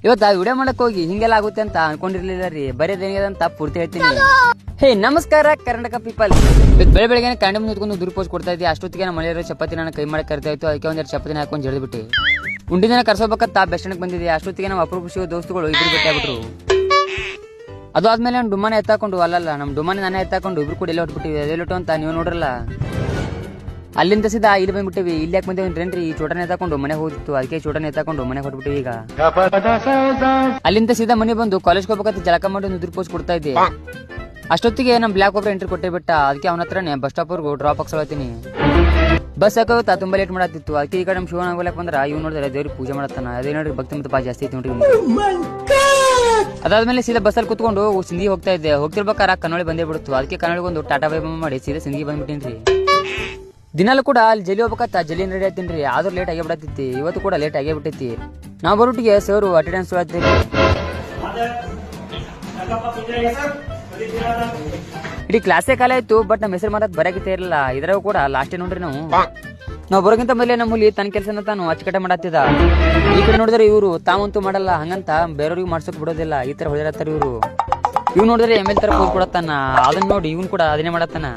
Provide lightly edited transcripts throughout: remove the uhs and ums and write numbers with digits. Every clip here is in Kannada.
ಇವತ್ತು ವಿಡಿಯೋ ಮಾಡಕ್ ಹೋಗಿ ಹಿಂಗೆಲ್ಲ ಆಗುತ್ತೆ ಅಂತ ಅನ್ಕೊಂಡಿರ್ಲಿಲ್ಲ ರೀ. ಬರೀದೇನಿದೆ ಅಂತ ಪೂರ್ತಿ ಹೇಳ್ತೀನಿ. ಹೇ ನಮಸ್ಕಾರ ಕರ್ನಾಟಕ ಪೀಪಲ್. ಇವತ್ತು ಬೆಳಗ್ಗೆ ಕನ್ನಡ ನಿಂತ್ಕೊಂಡು ದುರ್ಪೋಸ್ ಕೊಡ್ತಾ ಇದ್ದೆ. ಅಷ್ಟೊತ್ತಿಗೆ ನಮ್ಮ ಮನೆಯವರು ಚಪಾತಿ ನಾನು ಕೈ ಮಾಡಿ ಕರಿತಾ ಇತ್ತು. ಅದಕ್ಕೆ ಒಂದೆರಡು ಚಪಾತಿನ ಹಾಕೊಂಡು ಜಡ್ಬಿಟ್ಟೆ. ಉಂಡಿನ ಕರ್ಸೋಬೇಕಂತ ಬೆಸ್ಟ್ ಸ್ಟ್ಯಾಂಡ್ ಬಂದಿದೆ. ಅಷ್ಟೊತ್ತಿಗೆ ನಮ್ಮ ಅಪರೂಪ ದೋಸ್ತುಗಳು ಇಬ್ರು ಭೇಟಿ ಆಗ್ಬಿಟ್ರು. ಅದು ಆದ್ಮೇಲೆ ನಾನು ಡುಮಾನೆ ಎತ್ತಾಕೊಂಡು ಅಲ್ಲಲ್ಲ ನಮ್ಮ ಡುಮಾನೆ ನಾನೇ ಎತ್ತಾಕೊಂಡು ಇಬ್ರು ಕೂಡ ಎಲ್ಲ ಹೊಟ್ಬಿಟ್ಟಿವಿ. ಅದೆಲ್ಲೊಟ್ಟು ಅಂತ ನೀವು ನೋಡ್ರಲ್ಲ. ಅಲ್ಲಿಂದ ಸೀದಾ ಇಲ್ಲಿ ಬಂದ್ಬಿಟ್ಟಿವಿ. ಇಲ್ಲಿ ಯಾಕೆ ಬಂದೇವೇನ್ರಿ, ಈ ಚೋಟನೆ ಎತ್ತಾಕೊಂಡು ಮನೆ ಹೋಗಿತ್ತು. ಅದಕ್ಕೆ ಚೋಟನೆ ಎತ್ತಾಕೊಂಡು ಮನೆ ಹೊಟ್ಬಿಟ್ಟಿವಿ. ಈಗ ಅಲ್ಲಿಂದ ಸೀದಾ ಮನೆ ಬಂದು ಕಾಲೇಜ್ಗೆ ಹೋಗ್ಬೇಕಂತ ಜಳಕ ಮಾಡಿ ಒಂದು ದುರ್ಪೋಸ್ ಕೊಡ್ತಾ ಇದ್ದೆ. ಅಷ್ಟೊತ್ತಿಗೆ ನಮ್ಮ ಬ್ಲಾಕ್ ಒಬ್ಬರು ಎಂಟ್ರಿ ಕೊಟ್ಟೆ ಬಿಟ್ಟ. ಅದಕ್ಕೆ ಅವನ ಹತ್ರನೇ ಬಸ್ ಸ್ಟಾಪ್ ವರ್ಗು ಡ್ರಾಪ್ ಹಾಕ್ಸೋತೀನಿ. ಬಸ್ ಹಾಕೋತಾ ತುಂಬಾ ಲೇಟ್ ಮಾಡತ್ತಿತ್ತು. ಅದಕ್ಕೆ ಈ ಕಡೆ ನಮ್ಮ ಶಿವನ ಆಗೋಲಕ್ ಬಂದ್ರ ಇವ್ ನೋಡಿದ್ರೆ ದೇವ್ರಿಗೆ ಪೂಜೆ ಮಾಡತ್ತಾನ. ಅದೇ ನೋಡ್ರಿ ಭಕ್ತಿ ಮತ್ತು ಬಾ ಜಾಸ್ತಿ ಐತಿ ನೋಡ್ರಿ. ಅದಾದ್ಮೇಲೆ ಸೀದಾ ಬಸ್ಸಲ್ಲಿ ಕುತ್ಕೊಂಡು ಸಿಂಧಿ ಹೋಗ್ತಾ ಇದ್ದೆ. ಹೋಗ್ತಿರ್ಬೇಕಾರೆ ಕನ್ನೋಳಿ ಬಂದೇ ಬಿಡುತ್ತು. ಅದಕ್ಕೆ ಕನ್ನೋಳಿಗೆ ಒಂದು ಟಾಟಾ ಬೈ ಮಾಡಿ ಸೀದಾ ಸಿಂಧಿಗೆ ಬಂದ್ಬಿಟ್ಟೇನ್ರಿ. ದಿನಾಲು ಕೂಡ ಅಲ್ಲಿ ಜಲ್ಲಿ ಹೋಗ್ಬೇಕತ್ತ ಜಲ್ಲಿ ರೆಡಿ ಆಯ್ತೀನಿ. ಆದ್ರೂ ಲೇಟ್ ಆಗೇ ಬಿಡತ್ತಿತ್ತು. ಇವತ್ತು ಕೂಡ ಲೇಟ್ ಆಗೇ ಬಿಟ್ಟೈತಿ. ನಾವು ಬರೋಟಿಗೆ ಸರ್ ಅಟೆಂಡೆನ್ಸ್ ತೊಗೊಳ್ತೀವಿ. ಇಡೀ ಕ್ಲಾಸೇ ಕಾಲ ಆಯ್ತು. ಬಟ್ ನಮ್ಮ ಹೆಸರು ಮಾತಾಡ್ ಬರಕಿತ್ತೇ ಇರಲಿಲ್ಲ. ಇದ್ರಾಗ ಕೂಡ ಲಾಸ್ಟ್ ನೋಡ್ರಿ ನಾವು ಬರೋಕ್ಕಿಂತ ಮೊದಲೇ ನಮ್ಮ ಹುಲಿ ತನ್ನ ಕೆಲಸನ ತಾನು ಅಚ್ಚುಕಟ್ಟೆ ಮಾಡತ್ತಿದ. ಈ ಕಡೆ ನೋಡಿದ್ರೆ ಇವರು ತಾವಂತೂ ಮಾಡಲ್ಲ, ಹಂಗಂತ ಬೇರೆಯವ್ರಿಗೆ ಮಾಡ್ಸೋಕ್ ಬಿಡೋದಿಲ್ಲ. ಈ ತರ ಹೊಡೆಯತ್ತಾರ ಇವರು. ಇವ್ ನೋಡಿದ್ರೆ ಎಮ್ ಎಲ್ ತರ ಹೋಗಿ ಕೊಡತ್ತಾನ. ಅದನ್ನ ನೋಡಿ ಇವ್ನು ಕೂಡ ಅದನ್ನೇ ಮಾಡತ್ತಾನ.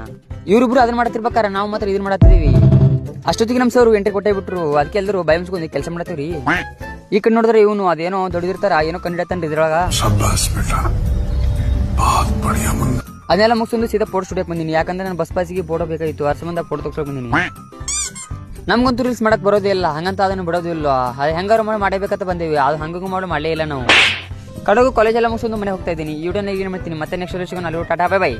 ಇವ್ರಿಬ್ರು ಅದನ್ನ ಮಾಡತ್ತಿರ್ಬೇಕಾರ ನಾವು ಮಾತ್ರ ಇದನ್ನ ಮಾಡತ್ತಿದೀವಿ. ಅಷ್ಟೊತ್ತಿಗೆ ನಮ್ಮ ಸರ್ ಎಂಟ್ರಿ ಕೊಟ್ಟೇ ಬಿಟ್ರು. ಅದಕ್ಕೆ ಎಲ್ಲರೂ ಬಯಸ್ಕೊಂಡು ಕೆಲಸ ಮಾಡತ್ತೀವ್ರಿ. ಈ ಕಡೆ ನೋಡಿದ್ರೆ ಇವನು ಅದೇನೋ ದೊಡ್ಡದಿರ್ತಾರ ಏನೋ ಕಂಡಿಡತಾನ್ರಿ ಇದ್ರೊಳಗ. ಅದನ್ನೆಲ್ಲ ಮುಗಿಸ್ಕೊಂಡು ಸೀದಾ ಫೋಟೋ ಸ್ಟುಡಿಯೋಕ್ ಬಂದಿನಿ. ಯಾಕಂದ್ರೆ ನಾನು ಬಸ್ ಪಾಸಿಗೆ ಫೋಟೋ ಬೇಕಾಗಿತ್ತು. ಅದ್ರ ಸಂಬಂಧ ಫೋಟೋ ತಗೊಂಡ್ ಬಂದಿನಿ. ನಮ್ಗಂತೂ ರೀಲ್ಸ್ ಮಾಡಕ್ ಬರೋದೇ ಇಲ್ಲ, ಹಂಗಂತ ಅದನ್ನು ಬಿಡೋದು ಇಲ್ಲ. ಹೆಂಗಾರು ಮಾಡಬೇಕಂತ ಬಂದೇವಿ. ಅದು ಹಂಗೂ ಮಾಡಲೇ ಇಲ್ಲ ನಾವು. ಕಡೆಗೂ ಕಾಲೇಜ್ ಎಲ್ಲ ಮುಗಿಸ್ಕೊಂಡು ಮನೆ ಹೋಗ್ತಾ ಇದ್ದೀನಿ. ಈ ವಿಡಿಯೋನ ಏನು ಮಾಡ್ತೀನಿ ಮತ್ತೆ ನೆಕ್ಸ್ಟ್ ವಿಡಿಯೋ ಸಿಗೋಣ. Tata bye bye.